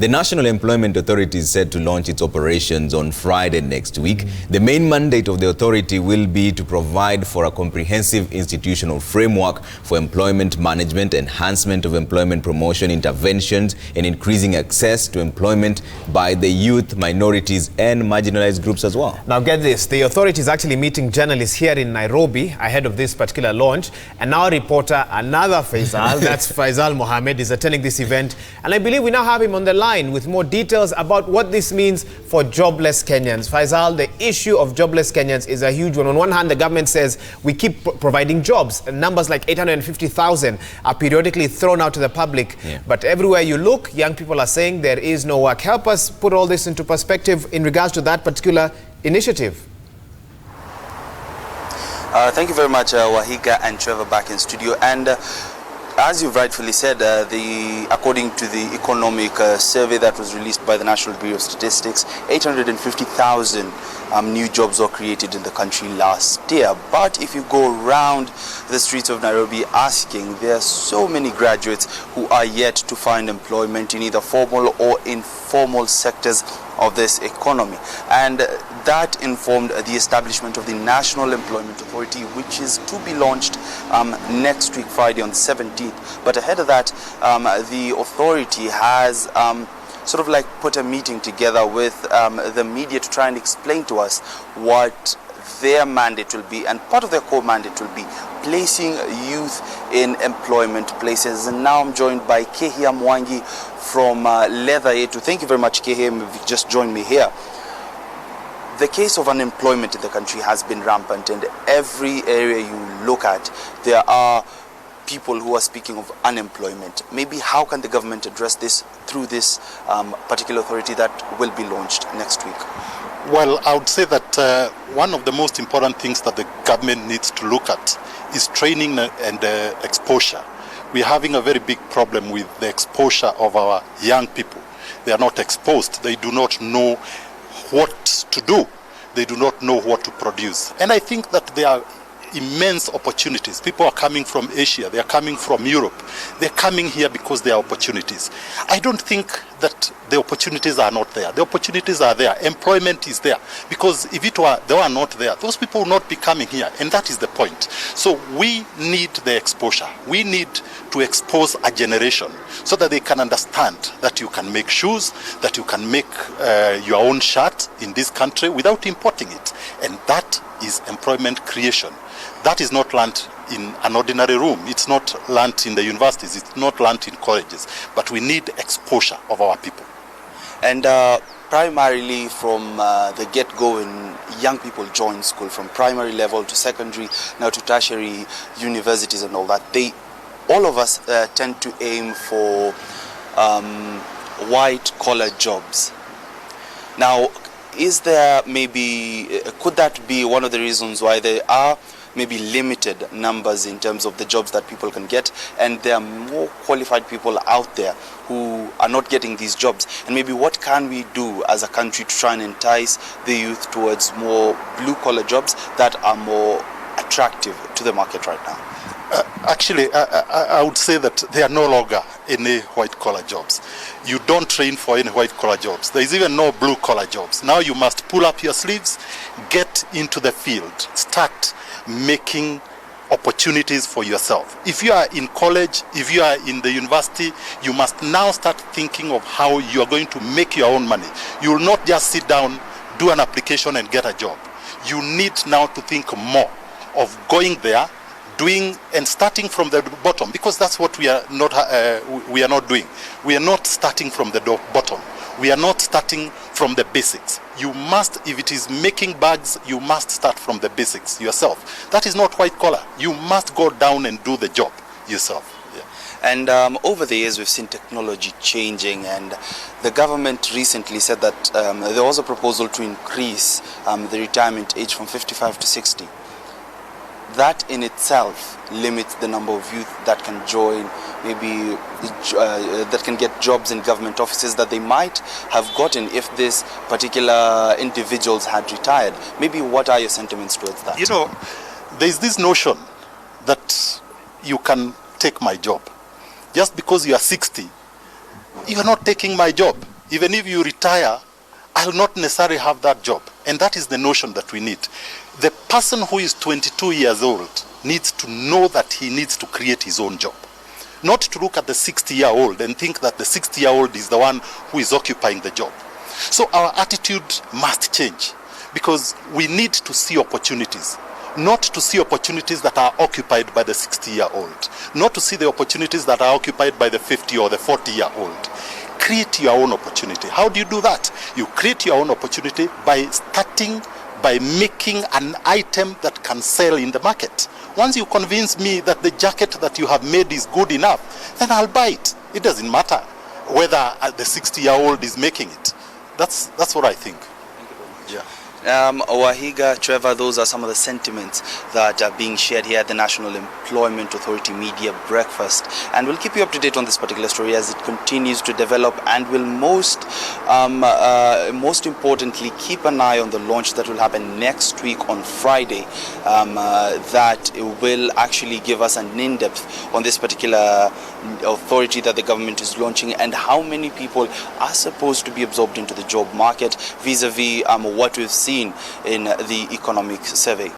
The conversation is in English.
The National Employment Authority is set to launch its operations on Friday next week. The main mandate of the authority will be to provide for a comprehensive institutional framework for employment management, enhancement of employment promotion interventions, and increasing access to employment by the youth, minorities, and marginalized groups as well. Now get this, the authority is actually meeting journalists here in Nairobi ahead of this particular launch, and our reporter, another Faisal, that's Faisal Mohammed, is attending this event, and I believe we now have him on the line with more details about what this means for jobless Kenyans. Faisal, the issue of jobless Kenyans is a huge one. On one hand, the government says we keep providing jobs, and numbers like 850,000 are periodically thrown out to the public, but everywhere you look, young people are saying there is no work. Help us put all this into perspective in regards to that particular initiative. Thank you very much, Wahiga and Trevor, back in studio. And as you've rightfully said, according to the economic survey that was released by the National Bureau of Statistics, 850,000 new jobs were created in the country last year. But if you go around the streets of Nairobi asking, there are so many graduates who are yet to find employment in either formal or informal sectors of this economy. And that informed the establishment of the National Employment Authority, which is to be launched next week, Friday, on the 17th. But ahead of that, the authority has sort of like put a meeting together with the media to try and explain to us what their mandate will be, and part of their core mandate will be placing youth in employment places. And now I'm joined by Kehia Mwangi from Leather Yetu. Thank you very much, Kehia, you've just joined me here. The case of unemployment in the country has been rampant, and every area you look at, there are people who are speaking of unemployment. Maybe how can the government address this through this particular authority that will be launched next week? Well, I would say that one of the most important things that the government needs to look at is training and exposure. We're having a very big problem with the exposure of our young people. They are not exposed. They do not know what to do. They do not know what to produce. And I think that there are immense opportunities. People are coming from Asia, they are coming from Europe. They're coming here because there are opportunities. I don't think that the opportunities are not there. The opportunities are there. Employment is there. Because if they were not there, those people will not be coming here. And that is the point. So we need the exposure. We need to expose a generation so that they can understand that you can make shoes, that you can make your own shirt in this country without importing it. And that is employment creation. That is not learned in an ordinary room. It's not learned in the universities. It's not learned in colleges. But we need exposure of our people. And primarily from the get-go, when young people join school from primary level to secondary, now to tertiary universities and all that, all of us tend to aim for white-collar jobs. Now, is there could that be one of the reasons why there are maybe limited numbers in terms of the jobs that people can get, and there are more qualified people out there who are not getting these jobs? And maybe what can we do as a country to try and entice the youth towards more blue-collar jobs that are more attractive to the market right now? Actually, I would say that there are no longer any white-collar jobs. You don't train for any white-collar jobs. There is even no blue-collar jobs. Now you must pull up your sleeves, get into the field, start making opportunities for yourself. If you are in college, if you are in the university, you must now start thinking of how you are going to make your own money. You will not just sit down, do an application and get a job. You need now to think more of going there, doing and starting from the bottom, because that's what we are not doing. We are not starting from the bottom. We are not starting from the basics. You must, if it is making bags, you must start from the basics yourself. That is not white collar. You must go down and do the job yourself. Yeah. And over the years, we've seen technology changing, and the government recently said that there was a proposal to increase the retirement age from 55 to 60. That in itself limits the number of youth that can join, maybe that can get jobs in government offices that they might have gotten if this particular individuals had retired. Maybe what are your sentiments towards that? You know, there is this notion that you can take my job. Just because you are 60, you are not taking my job. Even if you retire, I'll not necessarily have that job. And that is the notion that we need. The person who is 22 years old needs to know that he needs to create his own job. Not to look at the 60-year-old and think that the 60-year-old is the one who is occupying the job. So our attitude must change, because we need to see opportunities, not to see opportunities that are occupied by the 60-year-old, not to see the opportunities that are occupied by the 50 or the 40-year-old. Create your own opportunity. How do you do that? You create your own opportunity by making an item that can sell in the market. Once you convince me that the jacket that you have made is good enough, then I'll buy it. It doesn't matter whether the 60-year-old is making it. That's what I think. Yeah. Wahiga, Trevor, those are some of the sentiments that are being shared here at the National Employment Authority Media Breakfast, and we'll keep you up to date on this particular story as it continues to develop, and will most importantly keep an eye on the launch that will happen next week on Friday, that will actually give us an in-depth on this particular authority that the government is launching, and how many people are supposed to be absorbed into the job market vis-a-vis what we've seen in the economic survey.